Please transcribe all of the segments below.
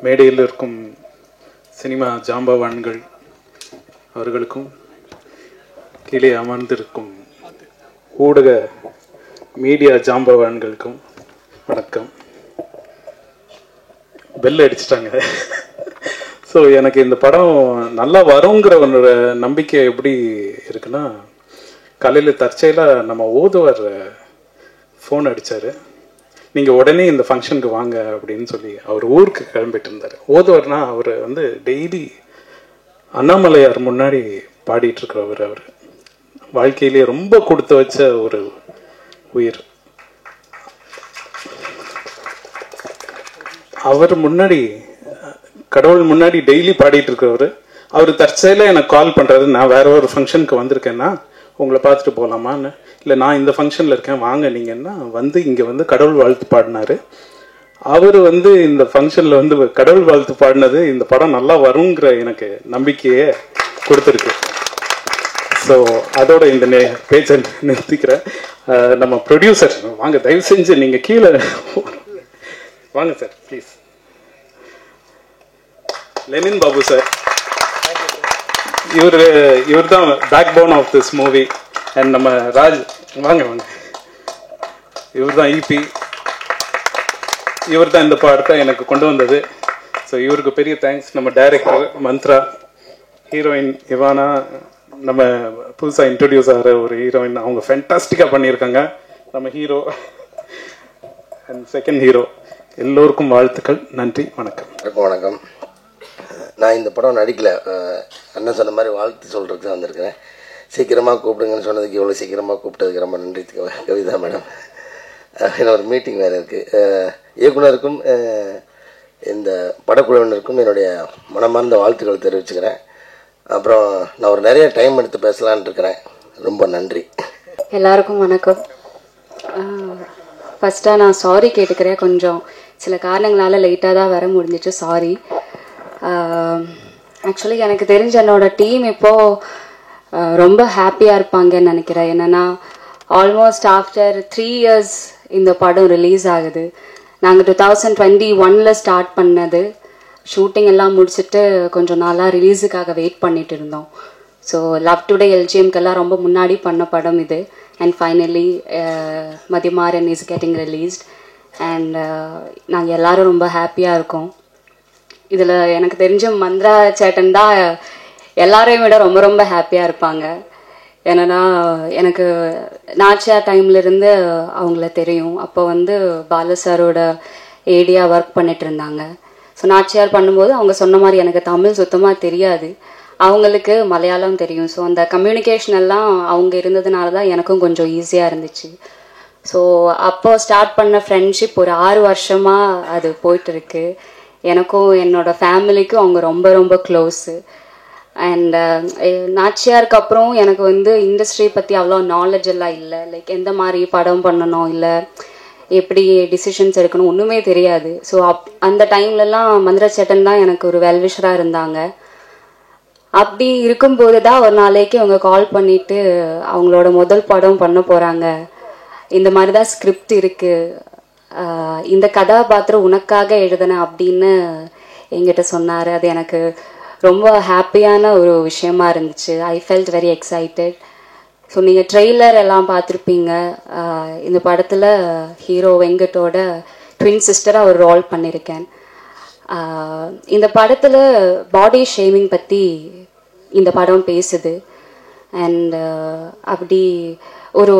மேடையில் இருக்கும் சினிமா ஜாம்பவான்கள் அவர்களுக்கும் கீழே அமர்ந்திருக்கும் ஊடக மீடியா ஜாம்பவான்களுக்கும் வணக்கம். பெல் அடிச்சிட்டாங்க. ஸோ எனக்கு இந்த படம் நல்லா வருங்கிற ஒரு நம்பிக்கை எப்படி இருக்குன்னா, காலையில் தற்செயலாக நம்ம ஓதுவர் ஃபோன் அடித்தார். நீங்கள் உடனே இந்த ஃபங்க்ஷனுக்கு வாங்க அப்படின்னு சொல்லி அவர் ஊருக்கு கிளம்பிட்டு இருந்தார். ஓதுவர்னா அவர் வந்து டெய்லி அண்ணாமலையார் முன்னாடி பாடிட்டுருக்கிறவர். அவர் வாழ்க்கையிலேயே ரொம்ப கொடுத்து வச்ச ஒரு உயிர். அவர் முன்னாடி, கடவுள் முன்னாடி டெய்லி பாடிட்டு இருக்கிறவர். அவர் தற்செயலாக எனக்கு கால் பண்ணுறாரு, நான் வேற ஒரு ஃபங்க்ஷனுக்கு வந்திருக்கேன்னா உங்களை பார்த்துட்டு போகலாமான்னு. இல்லை, நான் இந்த ஃபங்க்ஷனில் இருக்கேன் வாங்க நீங்கன்னா வந்து இங்கே வந்து கடவுள் வாழ்த்து பாடினாரு. அவர் வந்து இந்த ஃபங்க்ஷனில் வந்து கடவுள் வாழ்த்து பாடினது இந்த படம் நல்லா வருங்கிற எனக்கு நம்பிக்கையே கொடுத்துருக்கு. ஸோ அதோட இந்த பேச்சை நிறுத்திக்கிறேன். நம்ம ப்ரொடியூசர் வாங்க, தயவு செஞ்சு நீங்கள் கீழே வாங்க sir please. Lenin Babu sir, இவர் தான் backbone of this movie. And நம்ம ராஜ், வாங்க வாங்க, இவர் தான் இபி. இவர் தான் இந்த படத்தை எனக்கு கொண்டு வந்தது. ஸோ இவருக்கு பெரிய தேங்க்ஸ். நம்ம டைரக்டர் மந்த்ரா, ஹீரோயின் இவானா, நம்ம புதுசாக இன்ட்ரடியூஸ் ஆகிற ஒரு ஹீரோயின், அவங்க ஃபேண்டாஸ்டிக்காக பண்ணியிருக்காங்க. நம்ம ஹீரோ அண்ட் செகண்ட் ஹீரோ, எல்லோருக்கும் வாழ்த்துக்கள். நன்றி, வணக்கம். வணக்கம். நான் இந்த படம் நடிக்கல, அண்ணன் சொன்ன மாதிரி வாழ்த்து சொல்கிறதுக்கு தான் வந்திருக்கிறேன். சீக்கிரமாக கூப்பிடுங்கன்னு சொன்னதுக்கு இவ்வளோ சீக்கிரமாக கூப்பிட்டதுக்கு ரொம்ப நன்றி கவிதா மேடம். ஒரு மீட்டிங் வேறு இருக்குது. இயக்குனருக்கும் இந்த படக்குழுவினருக்கும் என்னுடைய மனமார்ந்த வாழ்த்துக்களை தெரிவிச்சுக்கிறேன். அப்புறம் நான் ஒரு நிறைய டைம் எடுத்து பேசலான்னு இருக்கிறேன். ரொம்ப நன்றி. எல்லாருக்கும் வணக்கம். ஃபஸ்ட்டாக நான் சாரி கேட்டுக்கிறேன். கொஞ்சம் சில காரணங்களால் லேட்டாக தான் வர முடிஞ்சிச்சு, சாரி. ஆக்சுவலி எனக்கு தெரிஞ்ச என்னோட டீம் இப்போது ரொம்ப ஹாப்பியாக இருப்பாங்கன்னு நினைக்கிறேன். என்னென்னா ஆல்மோஸ்ட் ஆஃப்டர் 3 years இந்த படம் ரிலீஸ் ஆகுது. நாங்கள் 2021 ஸ்டார்ட் பண்ணது. ஷூட்டிங் எல்லாம் முடிச்சுட்டு கொஞ்சம் நாளாக ரிலீஸுக்காக வெயிட் பண்ணிட்டு இருந்தோம். ஸோ லவ் டுடே எல்ஜிஎம்க்கெல்லாம் ரொம்ப முன்னாடி பண்ண படம் இது. And finally Mathimaran is getting released. And நாங்கள் எல்லோரும் ரொம்ப ஹாப்பியாக இருக்கோம். இதில் எனக்கு தெரிஞ்ச மந்த்ரா சேட்டன் தான் எல்லாரையும் விட ரொம்ப ரொம்ப ஹாப்பியாக இருப்பாங்க. ஏன்னா எனக்கு நாச்சியார் டைம்லேருந்து அவங்கள தெரியும். அப்போ வந்து பால சாரோட ஏடியாக ஒர்க் பண்ணிட்டு இருந்தாங்க. ஸோ நாச்சியார் பண்ணும்போது அவங்க சொன்ன மாதிரி எனக்கு தமிழ் சுத்தமாக தெரியாது, அவங்களுக்கு மலையாளம் தெரியும். ஸோ அந்த கம்யூனிகேஷன் எல்லாம் அவங்க இருந்ததுனால தான் எனக்கும் கொஞ்சம் ஈஸியாக இருந்துச்சு. ஸோ அப்போது ஸ்டார்ட் பண்ண ஃப்ரெண்ட்ஷிப் ஒரு 6 வருஷமாக அது போயிட்டுருக்கு. எனக்கும் என்னோடய ஃபேமிலிக்கும் அவங்க ரொம்ப ரொம்ப க்ளோஸு. அண்ட் நாச்சியாருக்கு அப்புறம் எனக்கு வந்து இண்டஸ்ட்ரி பற்றி அவ்வளோ நாலேஜ் எல்லாம் இல்லை. லைக் எந்த மாதிரி படம் பண்ணணும், இல்லை எப்படி டிசிஷன்ஸ் எடுக்கணும், ஒன்றுமே தெரியாது. ஸோ அந்த டைம்லலாம் மந்த்ரா சேட்டன் தான் எனக்கு ஒரு வெல்விஷராக இருந்தாங்க. அப்படி இருக்கும்போது தான் ஒரு நாளைக்கு அவங்க கால் பண்ணிவிட்டு அவங்களோட முதல் படம் பண்ண போகிறாங்க, இந்த மாதிரி தான் ஸ்கிரிப்ட் இருக்குது, இந்த கதாபாத்திரம் உனக்காக எழுதினேன் அப்படின்னு என்கிட்ட சொன்னார். அது எனக்கு ரொம்ப ஹாப்பியான ஒரு விஷயமா இருந்துச்சு. I felt very excited. So நீங்கள் ட்ரெய்லர் எல்லாம் பார்த்துருப்பீங்க. இந்த படத்தில் ஹீரோ வெங்கட்டோட ட்வின் சிஸ்டராக ஒரு ரோல் பண்ணியிருக்கேன். இந்த படத்தில் பாடி ஷேமிங் பற்றி இந்த படம் பேசுது. அண்ட் அப்படி ஒரு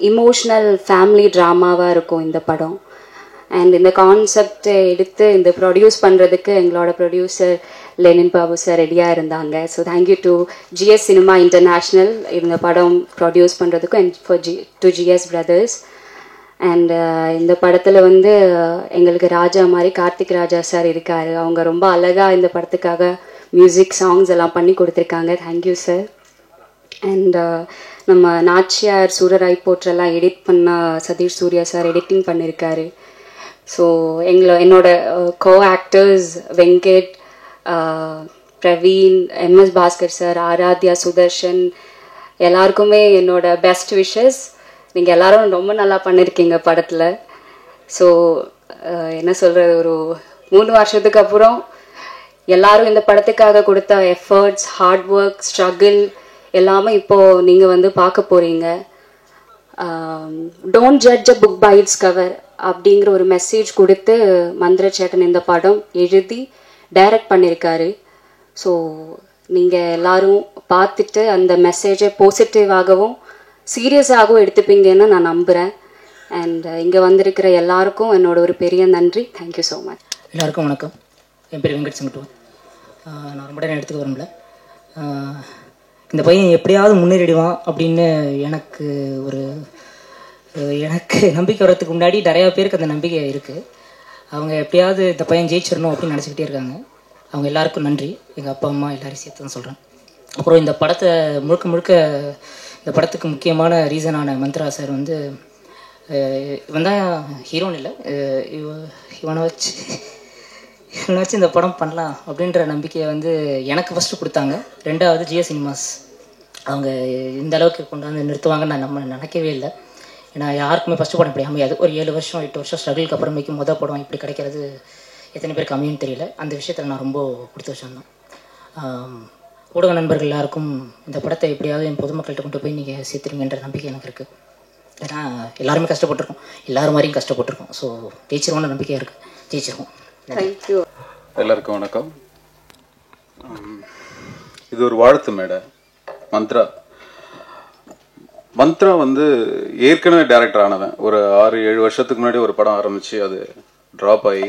இமோஷ்னல் ஃபேமிலி ட்ராமாவாக இருக்கும் இந்த படம். அண்ட் இந்த கான்செப்டை எடுத்து இந்த ப்ரொடியூஸ் பண்ணுறதுக்கு எங்களோட ப்ரொடியூசர் லெனின் பாபு சார் ரெடியாக இருந்தாங்க. So thank you to GS cinema international இந்த படம் ப்ரொடியூஸ் பண்ணுறதுக்கும் and for to GS brothers. And இந்த படத்தில் வந்து எங்களுக்கு ராஜா மாதிரி கார்த்திக் ராஜா சார் இருக்கார். அவங்க ரொம்ப அழகாக இந்த படத்துக்காக மியூசிக் சாங்ஸ் எல்லாம் பண்ணி கொடுத்துருக்காங்க. Thank you sir. அண்ட் நம்ம நாச்சியார் சூரராய் போற்றெல்லாம் எடிட் பண்ண சதீஷ் சூர்யா சார் எடிட்டிங் பண்ணியிருக்காரு. ஸோ என்னோட co actors Venkat, Praveen, MS Bhaskar sir, Aaradhya, Sudharshan, எல்லாருக்குமே என்னோட பெஸ்ட் விஷஸ். நீங்கள் எல்லோரும் ரொம்ப நல்லா பண்ணியிருக்கீங்க படத்தில். ஸோ என்ன சொல்கிறது, ஒரு 3 வருஷத்துக்கு அப்புறம் எல்லாரும் இந்த படத்துக்காக கொடுத்த எஃபர்ட்ஸ், ஹார்ட் ஒர்க், ஸ்ட்ரகிள் எல்லாமே இப்போ நீங்க வந்து பார்க்க போறீங்க. Don't judge a book by its cover அப்படிங்கிற ஒரு மெசேஜ் கொடுத்து மந்திரச்சேட்டன் இந்த படம் எழுதி டைரக்ட் பண்ணியிருக்காரு. ஸோ நீங்கள் எல்லாரும் பார்த்துட்டு அந்த மெசேஜை பாசிட்டிவாகவும் சீரியஸாகவும் எடுத்துப்பீங்கன்னு நான் நம்புகிறேன். அண்ட் இங்கே வந்திருக்கிற எல்லாருக்கும் என்னோட ஒரு பெரிய நன்றி. Thank you so much. எல்லாருக்கும் வணக்கம். என் பேர் வெங்கட் சிங்கட்டுவன். நான் ரொம்ப நேரம் எடுத்துக்க வரல. இந்த பையன் எப்படியாவது முன்னேறிடுவான் அப்படின்னு எனக்கு நம்பிக்கை வர்றதுக்கு முன்னாடி நிறையா பேருக்கு அந்த நம்பிக்கை இருக்குது. அவங்க எப்படியாவது இந்த பையன் ஜெயிச்சிடணும் அப்படின்னு நினச்சிக்கிட்டே இருக்காங்க. அவங்க எல்லாருக்கும் நன்றி. எங்கள் அப்பா அம்மா எல்லாரையும் சேர்த்து தான் சொல்கிறேன். அப்புறம் இந்த படத்தை முழுக்க இந்த படத்துக்கு முக்கியமான ரீசனான மந்த்ரா சார் வந்து இவன் தான் ஹீரோன்னு இல்லை, இவனை வச்சு இந்த படம் பண்ணலாம் அப்படின்ற நம்பிக்கையை வந்து எனக்கு ஃபஸ்ட்டு கொடுத்தாங்க. ரெண்டாவது ஜியோ சினிமாஸ் அவங்க இந்த அளவுக்கு கொண்டு வந்து நிறுத்துவாங்கன்னு நான் நினைக்கவே இல்லை. ஏன்னா யாருக்குமே ஃபஸ்ட்டு படம் இப்படி அமையாது. ஒரு 7 வருஷம் 8 வருஷம் ஸ்ட்ரகிளுக்கு அப்புறமேக்கு மொதல் படம் இப்படி கிடைக்கிறது எத்தனை பேருக்கு அமையும் தெரியல. அந்த விஷயத்தில் நான் ரொம்ப கொடுத்து வச்சிருந்தேன். ஊடக நண்பர்கள் எல்லாருக்கும் இந்த படத்தை எப்படியாவது என் பொதுமக்கள்கிட்ட கொண்டு போய் நீங்கள் சேர்த்துருங்கன்ற நம்பிக்கை எனக்கு இருக்குது. ஏன்னா எல்லாருமே கஷ்டப்பட்டுருக்கோம், எல்லாரும் மாதிரியும் கஷ்டப்பட்டுருக்கோம். ஸோ ஜெயிச்சிருவோம்னு நம்பிக்கையாக இருக்குது. ஜெயிச்சிருவோம். தேங்க்யூ. எல்லாருக்கும் வணக்கம். இது ஒரு வாழ்த்து மேடை. மந்த்ரா வந்து ஏற்கனவே டைரக்டர் ஆனவன். ஒரு 6-7 வருஷத்துக்கு முன்னாடி ஒரு படம் ஆரம்பிச்சு அது ட்ராப் ஆகி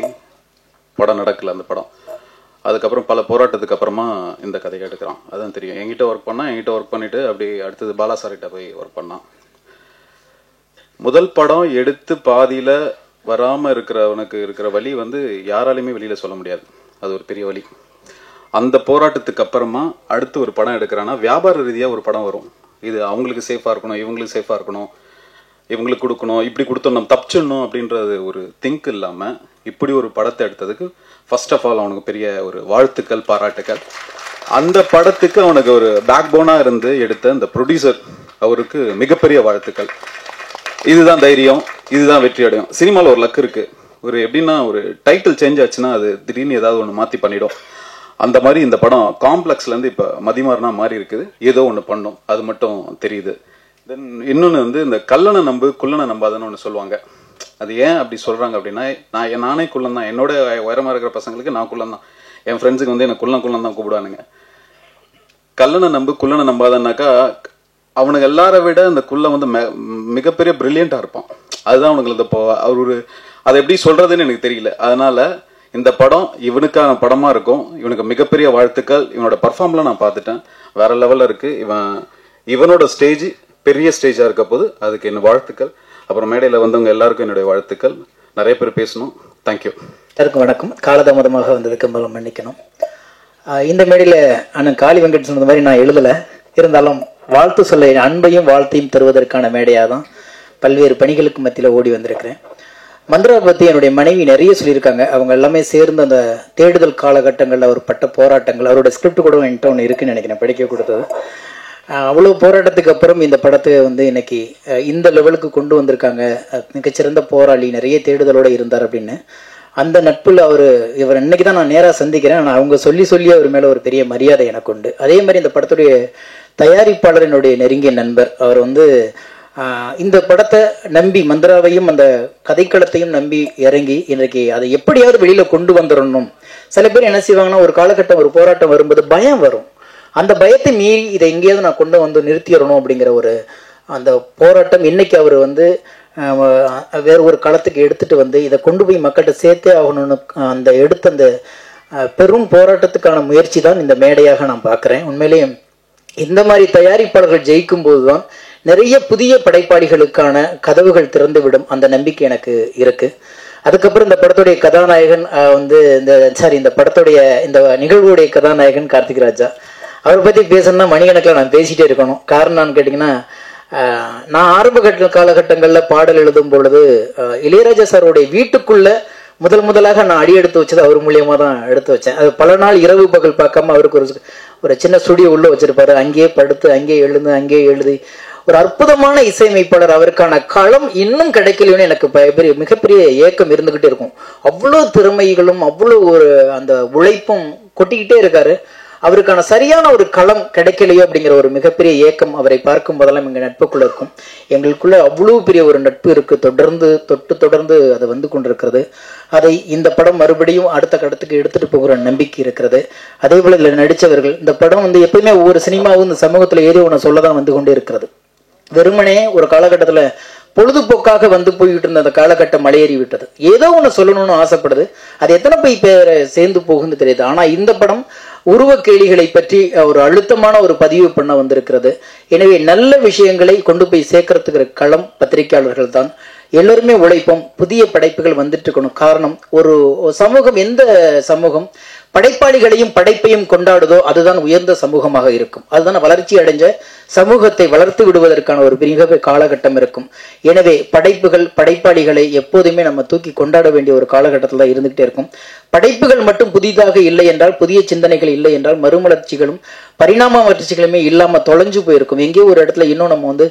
படம் நடக்கல. அந்த படம் அதுக்கப்புறம் பல போராட்டத்துக்கு அப்புறமா இந்த கதையை எடுக்கிறான். அதான் தெரியும். என்கிட்ட ஒர்க் பண்ணிட்டு அப்படி அடுத்தது பாலாசாரிட்ட போய் ஒர்க் பண்ணான். முதல் படம் எடுத்து பாதியில வராம இருக்கிறவனுக்கு இருக்கிற வலி வந்து யாராலையுமே வெளியில சொல்ல முடியாது. அது ஒரு பெரிய வலி. அந்த போராட்டத்துக்கு அப்புறமா அடுத்து ஒரு படம் எடுக்கிறான்னா வியாபார ரீதியா ஒரு படம் வரும். இது அவங்களுக்கு சேஃபா இருக்கணும், இவங்களுக்கு சேஃபா இருக்கணும், இவங்களுக்கு கொடுக்கணும், இப்படி கொடுத்தோம் நம்ம தப்பிச்சிடணும் அப்படின்றது ஒரு திங்க் இல்லாம இப்படி ஒரு படத்தை எடுத்ததுக்கு ஃபர்ஸ்ட் ஆஃப் ஆல் அவனுக்கு பெரிய ஒரு வாழ்த்துக்கள், பாராட்டுக்கள். அந்த படத்துக்கு அவனுக்கு ஒரு பேக் போனா இருந்து எடுத்த அந்த ப்ரொடியூசர் அவருக்கு மிகப்பெரிய வாழ்த்துக்கள். இதுதான் தைரியம், இதுதான் வெற்றி அடையும். சினிமாவில் ஒரு லக் இருக்கு. ஒரு எப்படின்னா ஒரு டைட்டில் சேஞ்ச் ஆச்சுன்னா அது திடீர்னு ஏதாவது ஒன்று மாற்றி பண்ணிடும். அந்த மாதிரி இந்த படம் காம்ப்ளெக்ஸ்லேருந்து இப்போ மதிமாறனா மாறி இருக்குது. ஏதோ ஒன்று பண்ணும், அது மட்டும் தெரியுது. தென் இன்னொன்று வந்து இந்த கல்லணை நம்பு குள்ளனை நம்பாதன்னு ஒன்று சொல்லுவாங்க. அது ஏன் அப்படி சொல்கிறாங்க அப்படின்னா, நானே குள்ளன் தான். என்னோட உயரமாக இருக்கிற பசங்களுக்கு நான் குள்ளன் தான். என் ஃப்ரெண்ட்ஸுக்கு வந்து என்னை குள்ளன் தான் கூப்பிடுவானுங்க. கல்லணை நம்பு குள்ளனை நம்பாதன்னாக்கா அவனுக்கு எல்லாரை விட இந்த குள்ள வந்து மிகப்பெரிய பிரில்லியண்டா இருப்பான். அதுதான் அவனுக்கு இந்த அவர் அதை எப்படி சொல்றதுன்னு எனக்கு தெரியல. அதனால இந்த படம் இவனுக்கான படமா இருக்கும். இவனுக்கு மிகப்பெரிய வாழ்த்துக்கள். இவனோட பர்ஃபார்ம்லாம் நான் பார்த்துட்டேன், வேற லெவல்ல இருக்கு. இவனோட ஸ்டேஜ் பெரிய ஸ்டேஜா இருக்க போது அதுக்கு என்ன வாழ்த்துக்கள். அப்புறம் மேடையில வந்தவங்க எல்லாருக்கும் என்னுடைய வாழ்த்துக்கள். நிறைய பேர் பேசணும். தேங்க்யூ. எல்லாருக்கும் வணக்கம். காலதாமதமாக வந்ததுக்கு மூலம் மன்னிக்கணும். இந்த மேடையில அண்ணன் காளி வெங்கட் சொன்னது மாதிரி நான் எழுதல, இருந்தாலும் வாழ்த்து சொல்ல அன்பையும் வாழ்த்தையும் தருவதற்கான மேடையாக தான் பல்வேறு பணிகளுக்கு மத்தியில் ஓடி வந்திருக்கிறேன். மந்த்ரா பற்றி என்னுடைய மனைவி நிறைய சொல்லியிருக்காங்க. அவங்க எல்லாமே சேர்ந்து அந்த தேடுதல் காலகட்டங்களில் அவர் பட்ட போராட்டங்கள், அவரோட ஸ்கிரிப்ட் கூட என்கிட்ட ஒன்று இருக்குன்னு நினைக்கிறேன், படிக்க கொடுத்தது. அவ்வளோ போராட்டத்துக்கு அப்புறம் இந்த படத்தை வந்து இன்னைக்கு இந்த லெவலுக்கு கொண்டு வந்திருக்காங்க. மிகச்சிறந்த போராளி, நிறைய தேடுதலோடு இருந்தார் அப்படின்னு. அந்த நட்பில் இவர் இன்னைக்கு தான் நான் நேராக சந்திக்கிறேன். ஆனால் அவங்க சொல்லி அவர் மேலே ஒரு பெரிய மரியாதை எனக்கு உண்டு. அதே மாதிரி இந்த படத்துடைய தயாரிப்பாளர் என்னுடைய நெருங்கிய நண்பர். அவர் இந்த படத்தை நம்பி மந்த்ராவையும் அந்த கதைக்களத்தையும் நம்பி இறங்கி இன்றைக்கு அதை எப்படியாவது வெளியில கொண்டு வந்துடணும். சில பேர் என்ன செய்வாங்கன்னா, ஒரு காலகட்டம் ஒரு போராட்டம் வரும்போது பயம் வரும். அந்த பயத்தை மீறி இதை எங்கேயாவது நான் கொண்டு வந்து நிறுத்திடணும் அப்படிங்கிற அந்த போராட்டம் இன்னைக்கு அவர் வேற ஒரு களத்துக்கு எடுத்துட்டு வந்து இதை கொண்டு போய் மக்கள்கிட்ட சேர்த்தே ஆகணும்னு அந்த எடுத்த அந்த பெரும் போராட்டத்துக்கான முயற்சி தான் இந்த மேடையாக நான் பார்க்குறேன். உண்மையிலேயே இந்த மாதிரி தயாரிப்பாளர்கள் ஜெயிக்கும் போதுதான் நிறைய புதிய படைப்பாளிகளுக்கான கதவுகள் திறந்து விடும். அந்த நம்பிக்கை எனக்கு இருக்கு. அதுக்கப்புறம் இந்த படத்துடைய கதாநாயகன் இந்த படத்துடைய இந்த நிகழ்வுடைய கதாநாயகன் கார்த்திக் ராஜா. அவரை பத்தி பேசணும்னா மணிக்கணக்கில் நான் பேசிட்டே இருக்கணும். காரணம் நான் கேட்டீங்கன்னா, நான் ஆரம்ப காலகட்டங்கள்ல பாடல் எழுதும் பொழுது இளையராஜா சாருடைய வீட்டுக்குள்ள முதலாக நான் அடி எடுத்து வச்சது அவர் மூலியமா தான் எடுத்து வச்சேன். அது பல நாள் இரவு பகல் பார்க்காம அவருக்கு ஒரு சின்ன ஸ்டுடியோ உள்ள வச்சிருப்பாரு. அங்கேயே படுத்து, அங்கேயே எழுந்து, அங்கேயே எழுதி ஒரு அற்புதமான இசையமைப்பாளர், அவருக்கான களம் இன்னும் கிடைக்கலையோன்னு எனக்கு மிகப்பெரிய ஏக்கம் இருந்துகிட்டே இருக்கும். அவ்வளவு திறமைகளும் அவ்வளவு ஒரு அந்த உழைப்பும் கொட்டிக்கிட்டே இருக்காரு. அவருக்கான சரியான ஒரு களம் கிடைக்கலையோ அப்படிங்கிற ஒரு மிகப்பெரிய ஏக்கம் அவரை பார்க்கும் போதெல்லாம் எங்க நட்புக்குள்ள இருக்கும். எங்களுக்குள்ள அவ்வளவு பெரிய ஒரு நட்பு இருக்கு, தொடர்ந்து அது வந்து கொண்டிருக்கிறது. அதை இந்த படம் மறுபடியும் அடுத்த கடத்துக்கு எடுத்துட்டு போகிற நம்பிக்கை இருக்கிறது. அதே போல இதுல நடிச்சவர்கள், இந்த படம் வந்து எப்பயுமே ஒவ்வொரு சினிமாவும் இந்த சமூகத்துல ஏதோ ஒன்று சொல்லதான் வந்து கொண்டே இருக்கிறது. வெறுமனே ஒரு காலகட்டத்துல பொழுதுபோக்காக வந்து போய்கிட்டு இருந்த அந்த காலகட்டம் மலையேறி விட்டது. ஏதோ ஒண்ணு சொல்லணும்னு ஆசைப்படுது, அது எத்தனை போய் பேரை சேர்ந்து போகுன்னு தெரியுது. ஆனா இந்த படம் உருவ கேளிகளை பற்றி ஒரு அழுத்தமான ஒரு பதிவு பண்ண வந்திருக்கிறது. எனவே நல்ல விஷயங்களை கொண்டு போய் சேர்க்கறதுக்கு களம் பத்திரிகையாளர்கள் தான். எல்லாருமே உழைப்போம், புதிய படைப்புகள் வந்துட்டு இருக்கணும். காரணம், ஒரு சமூகம், எந்த சமூகம் படைப்பாளிகளையும் படைப்பையும் கொண்டாடுதோ அதுதான் உயர்ந்த சமூகமாக இருக்கும். அதுதான் வளர்ச்சி அடைஞ்ச சமூகத்தை வளர்த்து விடுவதற்கான ஒரு பெரிய காலகட்டம் இருக்கும். எனவே படைப்பாளிகளை எப்போதுமே நம்ம தூக்கி கொண்டாட வேண்டிய ஒரு காலகட்டத்தில் தான் இருந்துகிட்டே இருக்கும். படைப்புகள் மட்டும் புதிதாக இல்லை என்றால், புதிய சிந்தனைகள் இல்லை என்றால், மறுமலர்ச்சிகளும் பரிணாம வளர்ச்சிகளுமே இல்லாம தொலைஞ்சு போயிருக்கும். எங்கேயோ ஒரு இடத்துல இன்னும் நம்ம வந்து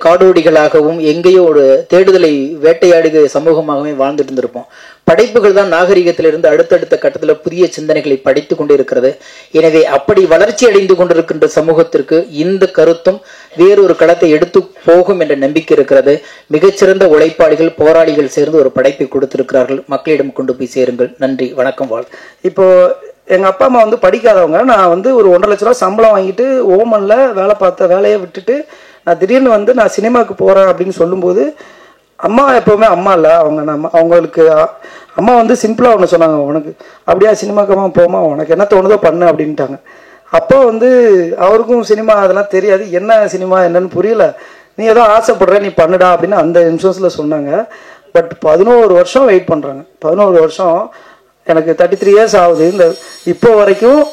காடோடிகளாகவும் எங்கேயோ ஒரு தேடுதலை வேட்டையாடுகிற சமூகமாகவே வாழ்ந்துட்டு இருந்திருப்போம். படைப்புகள் தான் நாகரிகத்திலிருந்து அடுத்தடுத்த கட்டத்தில் புதிய சிந்தனைகளை படித்து கொண்டு இருக்கிறது. எனவே அப்படி வளர்ச்சி அடைந்து கொண்டிருக்கின்ற சமூகத்திற்கு இந்த கருத்தும் வேறொரு களத்தை எடுத்து போகும் என்ற நம்பிக்கை இருக்கிறது. மிகச்சிறந்த உழைப்பாளிகள், போராளிகள் சேர்ந்து ஒரு படைப்பை கொடுத்திருக்கிறார்கள். மக்களிடம் கொண்டு போய் சேருங்கள். நன்றி, வணக்கம், வாழ். இப்போ எங்க அப்பா அம்மா வந்து படிக்காதவங்க. நான் வந்து ஒரு 1.5 லட்ச ரூபா சம்பளம் வாங்கிட்டு ஓமன்ல வேலை பார்த்த வேலையை விட்டுட்டு நான் திடீர்னு வந்து நான் சினிமாவுக்கு போறேன் அப்படின்னு சொல்லும்போது, அம்மா எப்பவுமே அம்மா இல்லை, அவங்களுக்கு அம்மா வந்து சிம்பிளா ஒன்று சொன்னாங்க, உனக்கு அப்படியா சினிமாக்கம்மா போமா, உனக்கு என்ன தோணுதோ பண்ணு அப்படின்ட்டாங்க. அப்போ வந்து அவருக்கும் சினிமா அதெல்லாம் தெரியாது, என்ன சினிமா என்னன்னு புரியல. நீ ஏதோ ஆசைப்படுற, நீ பண்ணுடா அப்படின்னு அந்த இன்சூரன்ஸ்ல சொன்னாங்க. பட் 11 வருஷம் வெயிட் பண்றாங்க. 11 வருஷம், எனக்கு 33 இயர்ஸ் ஆகுது. இந்த இப்போ வரைக்கும்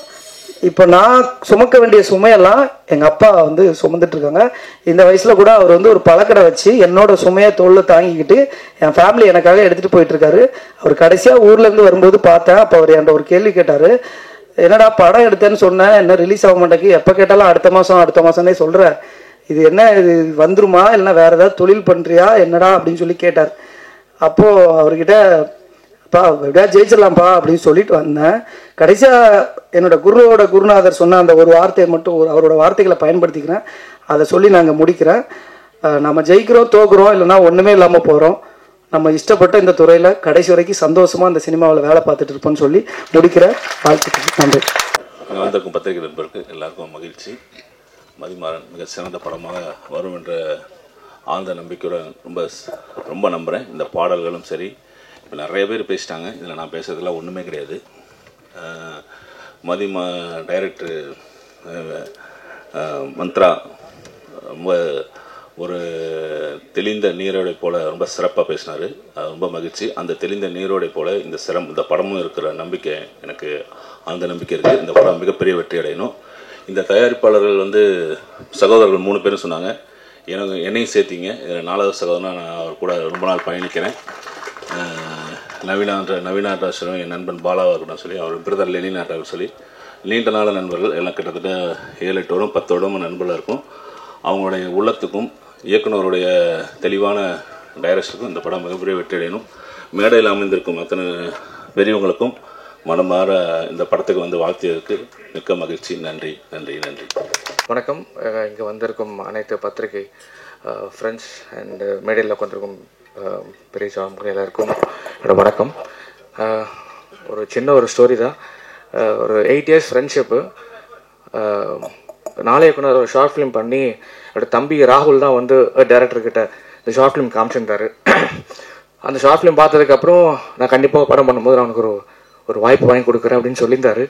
இப்போ நான் சுமக்க வேண்டிய சுமையெல்லாம் எங்கள் அப்பா வந்து சுமந்துட்டு இருக்காங்க. இந்த வயசில் கூட அவர் வந்து ஒரு பழக்கடை வச்சு என்னோட சுமையை தோளில் தாங்கிக்கிட்டு என் ஃபேமிலி எனக்காக எடுத்துகிட்டு போயிட்டு இருக்காரு. அவர் கடைசியாக ஊர்லேருந்து வரும்போது பார்த்தேன். அப்போ அவர் என்கிட்ட ஒரு கேள்வி கேட்டார், என்னடா படம் எடுத்தேன்னு சொன்னேன், என்ன ரிலீஸ் ஆக மாட்டேங்குது, எப்போ கேட்டாலும் அடுத்த மாதம்னே சொல்கிறேன், இது என்ன, இது வந்துருமா இல்லைன்னா வேறு ஏதாவது தொழில் பண்ணுறியா என்னடா அப்படின்னு சொல்லி கேட்டார். அப்போது அவர்கிட்ட, பா எப்படியா ஜெயிச்சிடலாம்ப்பா அப்படின்னு சொல்லிட்டு வந்தேன். கடைசியாக என்னோட குருநாதர் சொன்ன அந்த ஒரு வார்த்தையை மட்டும், அவரோட வார்த்தைகளை பயன்படுத்திக்கிறேன், அதை சொல்லி நாங்கள் முடிக்கிறேன். நம்ம ஜெயிக்கிறோம், தோக்குறோம், இல்லைன்னா ஒன்றுமே இல்லாமல் போகிறோம். நம்ம இஷ்டப்பட்ட இந்த துறையில் கடைசி வரைக்கும் சந்தோஷமாக இந்த சினிமாவில் வேலை பார்த்துட்டு இருப்போம்னு சொல்லி முடிக்கிறேன். வாழ்த்துக்கள், நன்றி. வந்திருக்கும் பத்திரிகை நண்பருக்கு எல்லாருக்கும் மகிழ்ச்சி. மதிமாறன் மிக சிறந்த படமாக வரும் என்ற ஆழ்ந்த நம்பிக்கையோட ரொம்ப நம்புகிறேன். இந்த பாடல்களும் சரி, இப்போ நிறைய பேர் பேசிட்டாங்க, இதில் நான் பேசுறதுலாம் ஒன்றுமே கிடையாது. டைரக்டர் மந்த்ரா ரொம்ப ஒரு தெளிந்த நீரோடை போல் ரொம்ப சிறப்பாக பேசினார். ரொம்ப மகிழ்ச்சி. அந்த தெளிந்த நீரோடை போல் இந்த படமும் இருக்கிற நம்பிக்கை எனக்கு அந்த நம்பிக்கை இருக்குது. இந்த படம் மிகப்பெரிய வெற்றி அடையணும். இந்த தயாரிப்பாளர்கள் வந்து சகோதரர்கள் 3 பேரும் சொன்னாங்க, என்னையும் சேர்த்திங்க. இதில் 4வது சகோதரனா நான் அவர் கூட ரொம்ப நாள் பயணிக்கிறேன். நவீனாட்டாசரும் என் நண்பன் பாலாவாக இருக்கட்டும் சொல்லி, அவர் பிரதர் லெனினாட்டாக சொல்லி, நீண்ட நாள் நண்பர்கள் எல்லாம் கிட்டத்தட்ட 7-8 வருடம் 10 வருடம் நண்பர்களாக இருக்கும். அவங்களுடைய உள்ளத்துக்கும் இயக்குனருடைய தெளிவான டைரக்டருக்கும் இந்த படம் மிகப்பெரிய வெற்றி அடையணும். மேடையில் அமைந்திருக்கும் அத்தனை பெரியவங்களுக்கும் மனமாற இந்த படத்துக்கு வந்து வாழ்த்தியதற்கு மிக்க மகிழ்ச்சி. நன்றி நன்றி நன்றி. வணக்கம். இங்கே வந்திருக்கும் அனைத்து பத்திரிகை ஃப்ரெண்ட்ஸ் அண்ட் மேடையில் உட்காந்துருக்கும் பெரிய சாமி எல்லாருக்கும் என்னோட வணக்கம். ஒரு சின்ன ஒரு ஸ்டோரி தான். ஒரு 8 இயர்ஸ் ஃப்ரெண்ட்ஷிப்பு. நாளைக்குன்னு ஒரு ஷார்ட் ஃபிலிம் பண்ணி என்னோட தம்பி ராகுல் தான் வந்து டைரக்டர்கிட்ட இந்த ஷார்ட் ஃபிலிம் காமிச்சிருந்தாரு. அந்த ஷார்ட் ஃபிலிம் பார்த்ததுக்கப்புறம் நான் கண்டிப்பாக படம் பண்ணும்போது நான் அவனுக்கு ஒரு வாய்ப்பு வாங்கி கொடுக்குறேன் அப்படின்னு சொல்லியிருந்தாரு.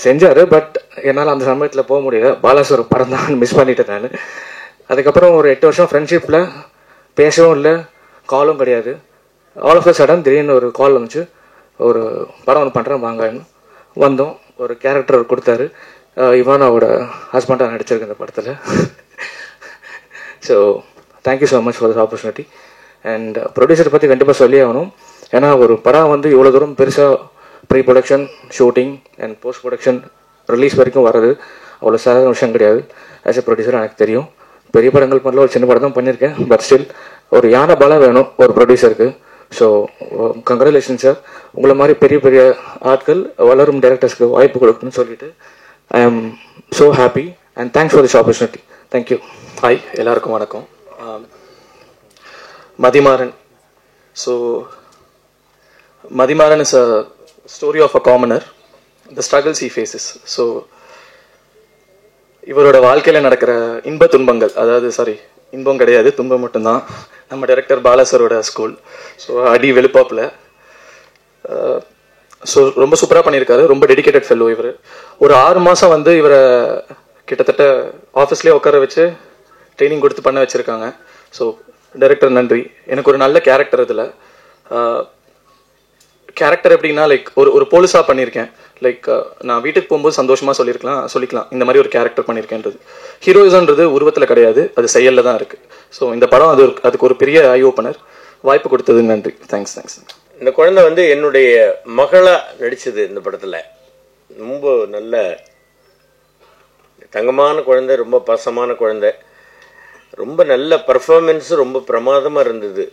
செஞ்சார். பட் என்னால் அந்த சமயத்தில் போக முடியல. பாலாசோர் படம் தான் மிஸ் பண்ணிட்டேன் நான். அதுக்கப்புறம் ஒரு 8 வருஷம் ஃப்ரெண்ட்ஷிப்பில் பேசவும் இல்லை, காலும் கிடையாது. ஆல் ஆஃப் த சடன் திடீர்னு ஒரு கால் வந்துச்சு, ஒரு படம் ஒன்று பண்ணுறேன் வாங்கன்னு வந்தோம். ஒரு கேரக்டர் கொடுத்தாரு. இவானாவோட ஹஸ்பண்டாக நடிச்சிருக்கு இந்த படத்தில். So thank you so much for this opportunity. And ப்ரொடியூசரை பற்றி கண்டிப்பாக சொல்லி ஆகணும். ஏன்னா ஒரு படம் வந்து இவ்வளோ தூரம் பெருசாக pre production, shooting and post production, release வரைக்கும் வர்றது அவ்வளோ சாதாரண விஷயம் கிடையாது. ஆஸ் எ ப்ரொடியூசர் எனக்கு தெரியும். பெரிய படங்கள் பண்ணல, ஒரு சின்ன படம் தான் பண்ணியிருக்கேன். பட் ஸ்டில் ஒரு யானை பலம் வேணும் ஒரு ப்ரொடியூசருக்கு. So congratulation sir. உங்களை மாதிரி பெரிய பெரிய ஆட்கள் வளரும் டைரக்டர்ஸ்க்கு வாய்ப்பு கொடுக்கணும்னு சொல்லிட்டு I am so happy and thanks for this opportunity. Thank you. Hi, எல்லாருக்கும் வணக்கம். Mathimaran. So Mathimaran is a story of a commoner, the struggles he faces. So இவரோட வாழ்க்கையில் நடக்கிற இன்ப துன்பங்கள், அதாவது இன்பம் கிடையாது, துன்பம் மட்டும்தான். நம்ம டைரக்டர் பாலாசரோட ஸ்கூல். ஸோ அடி வெளுப்பாப்பில். ஸோ ரொம்ப சூப்பராக பண்ணியிருக்காரு. ரொம்ப டெடிக்கேட்டட் ஃபெல்லோ இவர். ஒரு 6 மாதம் வந்து இவரை கிட்டத்தட்ட ஆஃபீஸ்லேயே உட்கார வச்சு ட்ரைனிங் கொடுத்து பண்ண வச்சுருக்காங்க. ஸோ டைரக்டர் நன்றி. எனக்கு ஒரு நல்ல கேரக்டர் இதில். கேரக்டர் எப்படின்னா ஒரு போலீஸாக பண்ணியிருக்கேன். நான் வீட்டுக்கு போகும்போது சந்தோஷமாக சொல்லிக்கலாம் இந்த மாதிரி ஒரு கேரக்டர் பண்ணியிருக்கேன்றது. ஹீரோயிசம்ன்றது உருவத்தில் கிடையாது, அது செயலில் தான் இருக்குது. ஸோ இந்த படம் அதுக்கு ஒரு பெரிய ஐ ஓப்பனர். வாய்ப்பு கொடுத்தது நன்றி. தேங்க்ஸ். இந்த குழந்தை வந்து என்னுடைய மகளா நடிச்சது இந்த படத்தில். ரொம்ப நல்ல தங்கமான குழந்தை, ரொம்ப பாசமான குழந்தை, ரொம்ப நல்ல பர்ஃபார்மன்ஸு ரொம்ப பிரமாதமாக இருந்தது,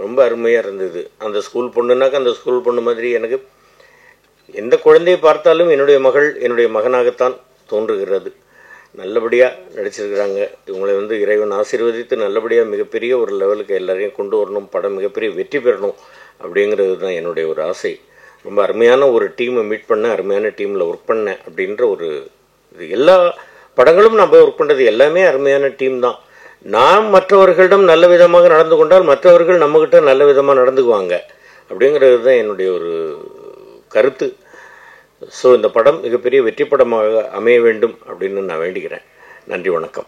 ரொம்ப அருமையாக இருந்தது. அந்த ஸ்கூல் பொண்ணுனாக்க அந்த ஸ்கூல் பொண்ணு மாதிரி எனக்கு எந்த குழந்தையை பார்த்தாலும் என்னுடைய மகள் என்னுடைய மகனாகத்தான் தோன்றுகிறது. நல்லபடியாக நடிச்சிருக்கிறாங்க. இவங்களை வந்து இறைவன் ஆசீர்வதித்து நல்லபடியாக மிகப்பெரிய ஒரு லெவலுக்கு எல்லாரையும் கொண்டு வரணும், படம் மிகப்பெரிய வெற்றி பெறணும் அப்படிங்கிறது தான் என்னுடைய ஒரு ஆசை. ரொம்ப அருமையான ஒரு டீமை மீட் பண்ணேன், அருமையான டீமில் ஒர்க் பண்ணேன் அப்படின்ற ஒரு இது. எல்லா படங்களும் நம்ம ஒர்க் பண்ணுறது எல்லாமே அருமையான டீம் தான். நாம் மற்றவர்களிடம் நல்ல விதமாக நடந்து கொண்டால் மற்றவர்கள் நம்மகிட்ட நல்ல விதமாக நடந்துக்குவாங்க அப்படிங்கிறது தான் என்னுடைய ஒரு கருத்து. ஸோ இந்த படம் மிகப்பெரிய வெற்றி படமாக அமைய வேண்டும் அப்படின்னு நான் வேண்டிக்கிறேன். நன்றி, வணக்கம்.